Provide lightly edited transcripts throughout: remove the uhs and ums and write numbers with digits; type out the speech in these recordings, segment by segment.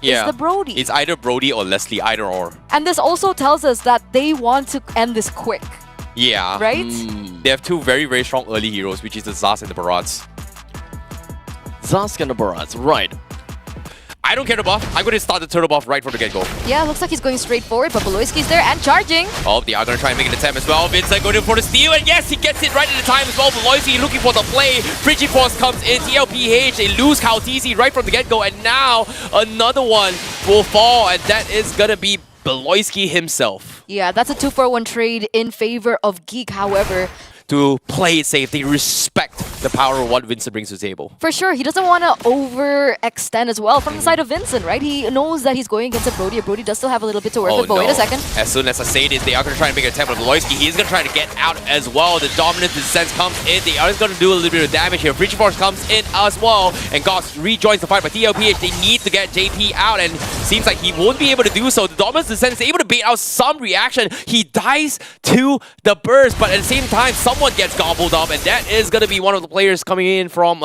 is the Brody. It's either Brody or Leslie, either or. And this also tells us that they want to end this quick. Yeah. Right? They have two very, very strong early heroes, which is the Zaz and the Barats. Zask and the Barats, right. I don't care the buff. I'm going to start the turtle buff right from the get-go. Yeah, looks like he's going straight forward, but Beloyski's there and charging. Oh, they are going to try and make an attempt as well. Vincent going in for the steal, and yes, he gets it right at the time as well. Beloyski looking for the play. Frigiforce comes in. TLPH, they lose Kautizi right from the get-go, and now another one will fall, and that is going to be Beloyski himself. Yeah, that's a 2-for-1 trade in favor of Geek, however. To play it safe, they respect the power of what Vincent brings to the table. For sure, he doesn't want to overextend as well from the side of Vincent, right? He knows that he's going against a Brody. A Brody does still have a little bit to work with, but wait a second. As soon as I say this, they are going to try and make an attempt on Beloyski. He's going to try to get out as well. The dominant descent comes in. They are going to do a little bit of damage here. Frigiforce comes in as well, and Goss rejoins the fight by TLPH. They need to get JP out, and seems like he won't be able to do so. The dominant descent is able to bait out some reaction. He dies to the burst, but at the same time, someone gets gobbled up, and that is going to be one of the players coming in from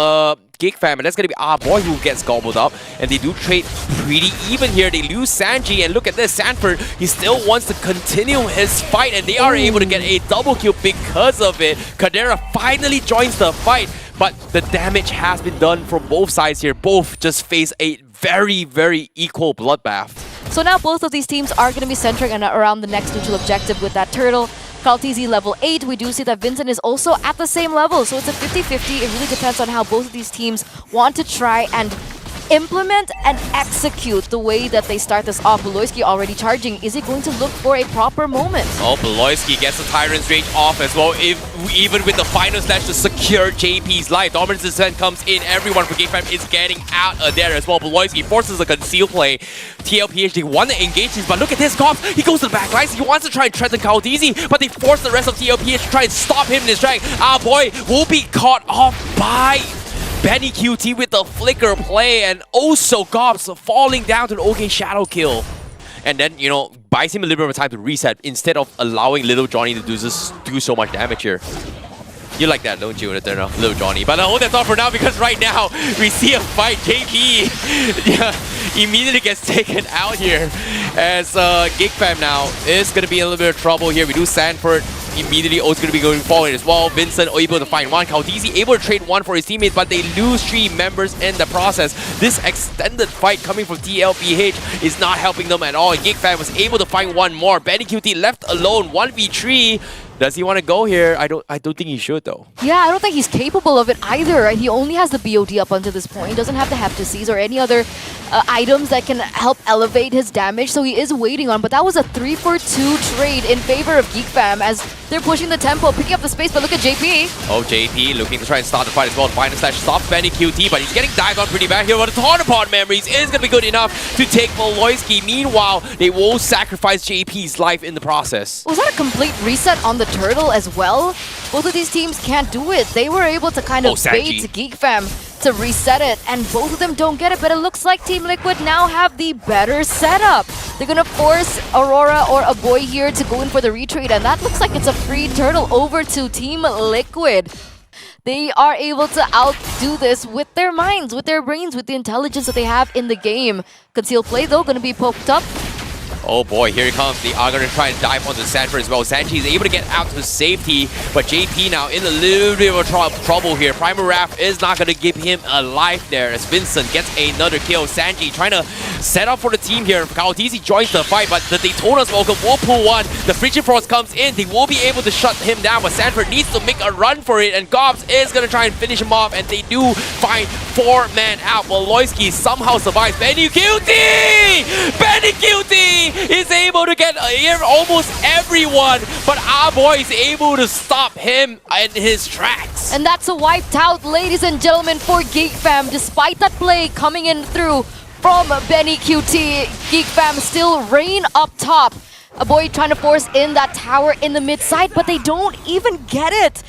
Geek Fam, and that's going to be our boy who gets gobbled up. And they do trade pretty even here. They lose Sanji, and look at this, Sanford, he still wants to continue his fight, and they are able to get a double kill because of it. Kadera finally joins the fight, but the damage has been done from both sides here. Both just face a very, very equal bloodbath. So now both of these teams are going to be centering around the next neutral objective with that turtle. Kaltizi level 8, we do see that Vincent is also at the same level, so it's a 50-50. It really depends on how both of these teams want to try and implement and execute the way that they start this off. Beloyski already charging. Is he going to look for a proper moment? Oh, Beloyski gets the Tyrant's Rage off as well, even with the final slash to secure JP's life. Dominance Descent comes in. Everyone for Game 5 is getting out of there as well. Beloyski forces a conceal play. TLPH, they want to engage this, but look at this, Goff. He goes to the back lines. He wants to try and threaten Kautizi, but they force the rest of TLPH to try and stop him in his track. Our boy will be caught off by Benny QT with the flicker play, and also Gobs falling down to the OK Shadow kill. And then, you know, buys him a little bit of time to reset instead of allowing Little Johnny to do so much damage here. You like that, don't you, Little Johnny? But hold that thought for now, because right now we see a fight. JP immediately gets taken out here as Geek Fam now is going to be in a little bit of trouble here. We do Sanford immediately also going to be going forward as well. Vincent able to find one. Kautizi able to trade one for his teammates, but they lose 3 members in the process. This extended fight coming from TLPH is not helping them at all. And Geek Fam was able to find one more. Benny QT left alone, 1v3. Does he want to go here? I don't think he should though. Yeah, I don't think he's capable of it either. Right? He only has the BOD up until this point. He doesn't have the Heptases or any other items that can help elevate his damage, so he is waiting on. But that was a 3-for-2 trade in favor of Geek Fam as they're pushing the tempo, picking up the space, but look at JP. Oh, JP looking to try and start the fight as well. Final slash stops Benny QT, but he's getting dived on pretty bad here. But the Taunapod memories is going to be good enough to take Beloyski. Meanwhile, they will sacrifice JP's life in the process. Was that a complete reset on the turtle as well? Both of these teams can't do it. They were able to kind of bait Geek Fam to reset it, and both of them don't get it, but it looks like Team Liquid now have the better setup. They're gonna force Aurora or a boy here to go in for the retreat, and that looks like it's a free turtle over to Team Liquid. They are able to outdo this with their minds, with their brains, with the intelligence that they have in the game. Concealed play though, gonna be poked up. Oh boy, here he comes. They are going to try and dive onto Sanford as well. Sanji is able to get out to safety, but JP now in a little bit of trouble here. Primal Wrath is not going to give him a life there as Vincent gets another kill. Sanji trying to set up for the team here. Kautizi joins the fight, but the Daytona's welcome will pull one. The Frigiforce comes in. They will be able to shut him down, but Sanford needs to make a run for it, and Gobs is going to try and finish him off, and they do find 4-man out. Beloyski somehow survives. Benny QT! Benny QT is able to get almost everyone, but our boy is able to stop him in his tracks. And that's a wiped out, ladies and gentlemen, for Geek Fam. Despite that play coming in through from Benny QT, Geek Fam still reign up top. A boy trying to force in that tower in the mid side, but they don't even get it.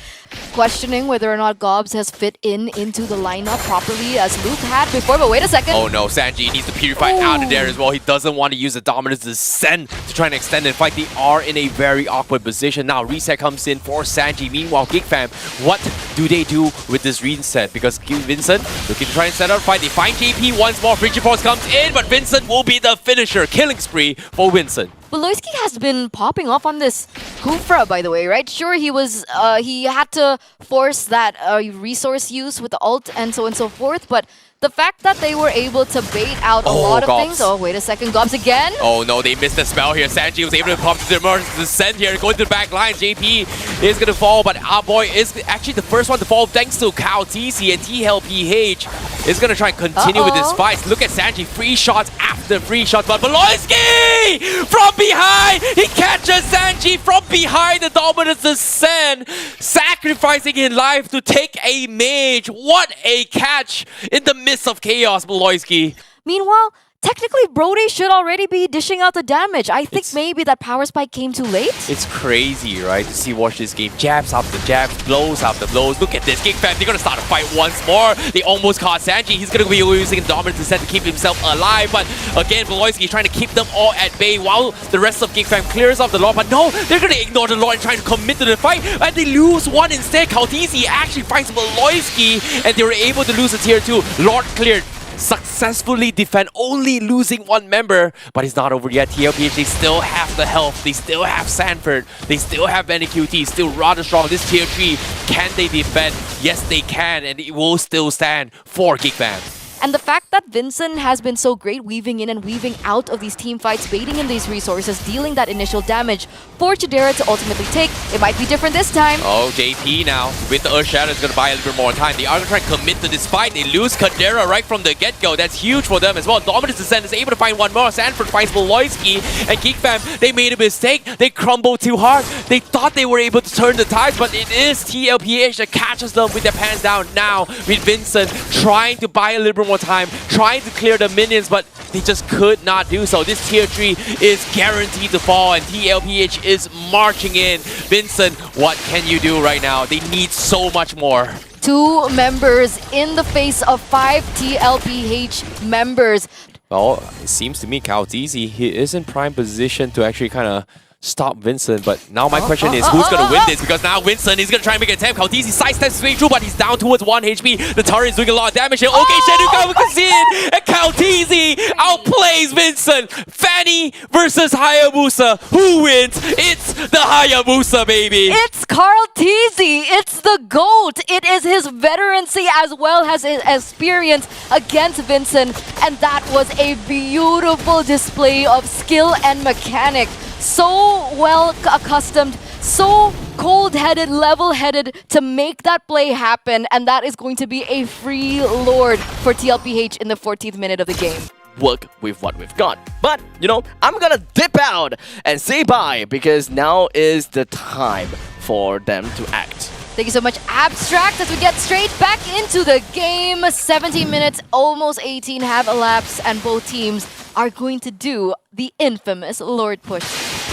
questioning whether or not Gobs has fit into the lineup properly as Luke had before. But wait a second. Oh no, Sanji needs to purify out of there as well. He doesn't want to use the Dominance Descent to try and extend the fight. They are in a very awkward position. Now reset comes in for Sanji. Meanwhile, Geek Fam, what do they do with this reset? Because Vincent looking to try and set up a fight. They find JP once more. Frigid Force comes in, but Vincent will be the finisher. Killing spree for Vincent. Voloisky has been popping off on this Hoofra, by the way, right? Sure, he had to force that resource use with the ult and so on and so forth, but the fact that they were able to bait out a lot of things. Oh, wait a second. Gobs again. Oh no, they missed the spell here. Sanji was able to pump the descent here, going to the back line. JP is going to fall, but our boy is actually the first one to fall thanks to Cal TC, and TLPH is going to try and continue with this fight. Look at Sanji, free shots after free shots, but Voloisky from behind! He catches Sanji from behind the Dominance Descent, sacrificing his life to take a mage. What a catch in the midst of chaos, Voloisky. Meanwhile, technically Brody should already be dishing out the damage. I think maybe that power spike came too late. It's crazy, right? To watch this game. Jabs after jabs, blows after blows. Look at this. Geek Fam, they're going to start a fight once more. They almost caught Sanji. He's going to be using Dominance Descent to keep himself alive. But again, Voloisky trying to keep them all at bay while the rest of Geek Fam clears off the Lord. But no, they're going to ignore the Lord and trying to commit to the fight. And they lose one instead. Kautisi actually finds Voloisky, and they were able to lose a tier 2. Lord cleared. Successfully defend, only losing one member, but it's not over yet. TLPH, they still have the health, they still have Sanford, they still have NQT, still rather strong. This tier 3, can they defend? Yes, they can, and it will still stand for Geek Fam. And the fact that Vincent has been so great weaving in and weaving out of these team fights, baiting in these resources, dealing that initial damage for Chidera to ultimately take, it might be different this time. Oh, JP now, with the Earth Shadow, is going to buy a little bit more time. They are going to try and commit to this fight. They lose Kadera right from the get-go. That's huge for them as well. Dominance Descent is able to find one more. Sanford finds Voloisky, and Geek Fam, they made a mistake. They crumbled too hard. They thought they were able to turn the tides, but it is TLPH that catches them with their pants down now, with Vincent trying to buy a little bit more time, trying to clear the minions, but they just could not do so. This tier 3 is guaranteed to fall, and TLPH is marching in. Vincent, what can you do right now? They need so much more. 2 members in the face of 5 TLPH members. Well, it seems to me Kautisi, he is in prime position to actually kind of stop Vincent, but now my question is, who's going to win this? Because now Vincent is going to try and make an attempt. Kautisi sidesteps his way through, but he's down towards 1 HP. The turret is doing a lot of damage here. Okay, Shenuka, we can see it! And Kautisi outplays Vincent! Fanny versus Hayabusa. Who wins? It's the Hayabusa, baby! It's Carl Teasy! It's the GOAT! It is his veterancy as well as his experience against Vincent, and that was a beautiful display of skill and mechanic. So well accustomed, so cold-headed, level-headed to make that play happen, and that is going to be a free lord for TLPH in the 14th minute of the game. Work with what we've got. But, you know, I'm gonna dip out and say bye because now is the time for them to act. Thank you so much, Abstract, as we get straight back into the game. 17 minutes, almost 18 have elapsed, and both teams are going to do the infamous Lord Push.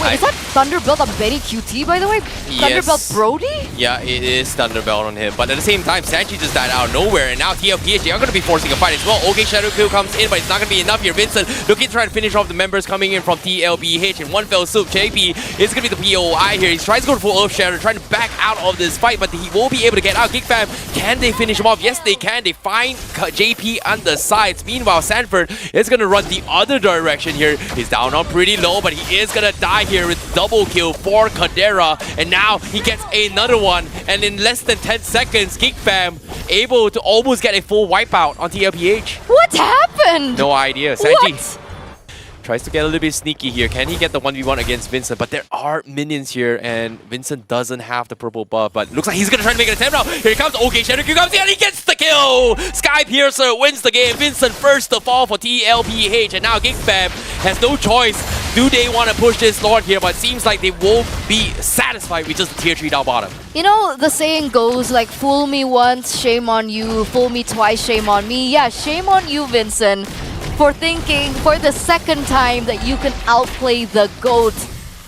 Wait, is that Thunderbelt a very QT, by the way? Thunderbelt Brody? Yeah, it is Thunderbelt on him. But at the same time, Sanji just died out of nowhere. And now TLPH, they are going to be forcing a fight as well. Okay, Shadow Kill comes in, but it's not going to be enough here. Vincent looking to try to finish off the members coming in from TLPH. In one fell swoop, JP is going to be the POI here. He's trying to go for Earth Shadow, trying to back out of this fight, but he will be able to get out. Geek Fam, can they finish him off? Yes, they can. They find JP on the sides. Meanwhile, Sanford is going to run the other direction here. He's down on pretty low, but he is going to die here with double kill for Kadera. And now he gets another one. And in less than 10 seconds, Geek Fam able to almost get a full wipeout on TLPH. What happened? No idea. Sanji tries to get a little bit sneaky here. Can he get the 1v1 against Vincent? But there are minions here, and Vincent doesn't have the purple buff. But looks like he's going to try to make an attempt now. Here he comes. Okay, Shadow Q comes in, and he gets the kill! Sky Piercer wins the game. Vincent first to fall for TLPH. And now Geek Fam has no choice. Do they want to push this Lord here? But it seems like they won't be satisfied with just the tier 3 down bottom. You know, the saying goes like, fool me once, shame on you. Fool me twice, shame on me. Yeah, shame on you, Vincent, for thinking for the second time that you can outplay the GOAT.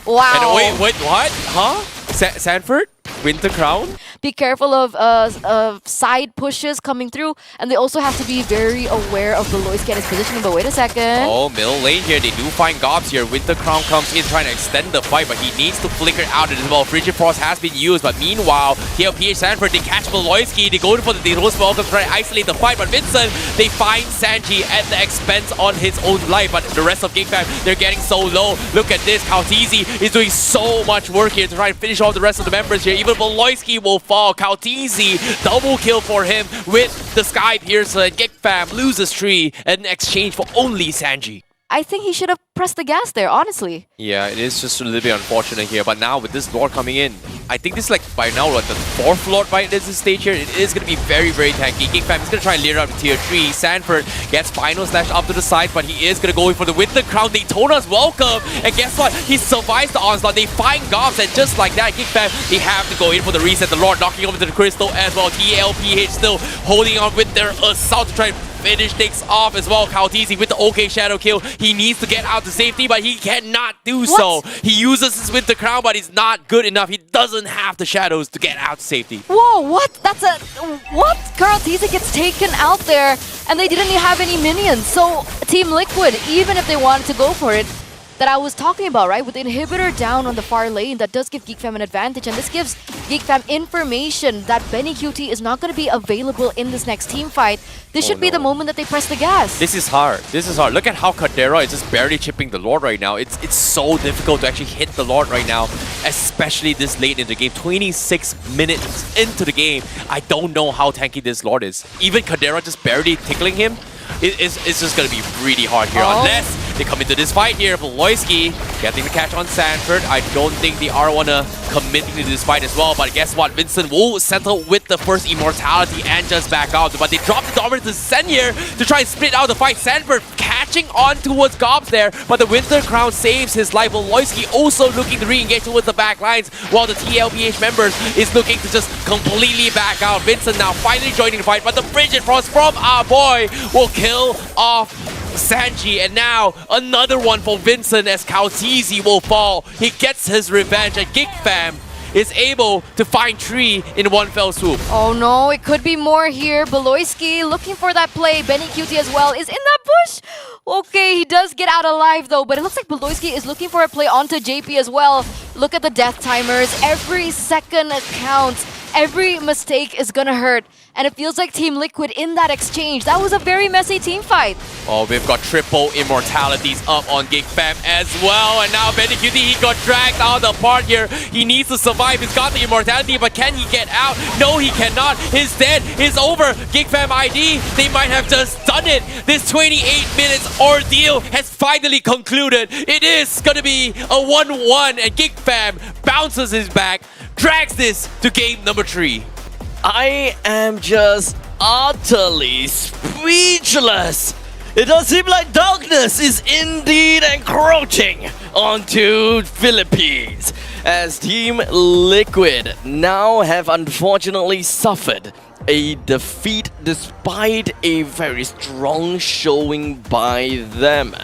Wow. And wait, what? Huh? Sanford? Winter Crown? be careful of side pushes coming through, and they also have to be very aware of Beloyski and his positioning. But wait a second. Oh, middle lane here. They do find Gobs here. Winter Crown comes in trying to extend the fight, but he needs to flicker out as well. Frigid Frost has been used, but meanwhile, here PH Sanford, they catch Beloyski. They go for the Rose Welcome to try to isolate the fight, but Vincent, they find Sanji at the expense on his own life, but the rest of Geek Fam, they're getting so low. Look at this. Kautizi is doing so much work here to try and finish off the rest of the members here. Even Beloyski will fall. Kautizi, double kill for him with the Sky Piercer, and Geek Fam loses 3 in exchange for only Sanji. I think he should have pressed the gas there, honestly. Yeah, it is just a little bit unfortunate here, but now with this Lord coming in, I think this is like by now like the 4th Lord by this stage here. It is going to be very, very tanky. Geek Fam is going to try and lead up to tier 3. Sanford gets final slash up to the side, but he is going to go in for the Winter Crown. Daytona's welcome, and guess what? He survives the onslaught. They find Gobs, and just like that, Geek Fam, they have to go in for the reset. The Lord knocking over to the Crystal as well. TLPH still holding on with their assault to try and finish things off as well. Kautizi with the OK Shadow kill. He needs to get out to safety, but he cannot do so. He uses his Winter Crown, but he's not good enough. He doesn't have the shadows to get out to safety. Whoa, what? That's a... What? Kautizi gets taken out there, and they didn't have any minions. So Team Liquid, even if they wanted to go for it, that I was talking about, right? With the inhibitor down on the far lane, that does give Geek Fam an advantage, and this gives Geek Fam information that Benny QT is not going to be available in this next team fight. This should be the moment that they press the gas. This is hard. This is hard. Look at how Kadera is just barely chipping the Lord right now. It's so difficult to actually hit the Lord right now, especially this late in the game. 26 minutes into the game. I don't know how tanky this Lord is. Even Kadera just barely tickling him. It's just going to be really hard here. Unless they come into this fight here. Beloyski getting the catch on Sanford. I don't think they are want to commit into this fight as well. But guess what? Vincent will settle with the first immortality and just back out. But they drop the dominance to Sen here to try and split out the fight. Sanford catching on towards Gobs there. But the Winter Crown saves his life. Beloyski also looking to re-engage towards the back lines, while the TLPH members is looking to just completely back out. Vincent now finally joining the fight. But the Frigid Frost from our boy will kill off Sanji, and now another one for Vincent as Kautizi will fall. He gets his revenge, and Geek Fam is able to find 3 in one fell swoop. Oh no, it could be more here. Beloyski looking for that play. Benny QT as well is in that push. Okay, he does get out alive though, but it looks like Beloyski is looking for a play onto JP as well. Look at the death timers. Every second counts. Every mistake is gonna hurt. And it feels like Team Liquid in that exchange. That was a very messy team fight. Oh, we've got triple immortalities up on Geek Fam as well. And now Benny QT, he got dragged out of the park here. He needs to survive. He's got the immortality, but can he get out? No, he cannot. His dead is over. Geek Fam ID, they might have just done it. This 28 minutes ordeal has finally concluded. It is going to be a 1-1, and Geek Fam bounces his back, drags this to game number 3. I am just utterly speechless. It does seem like darkness is indeed encroaching onto Philippines, as Team Liquid now have unfortunately suffered a defeat despite a very strong showing by them.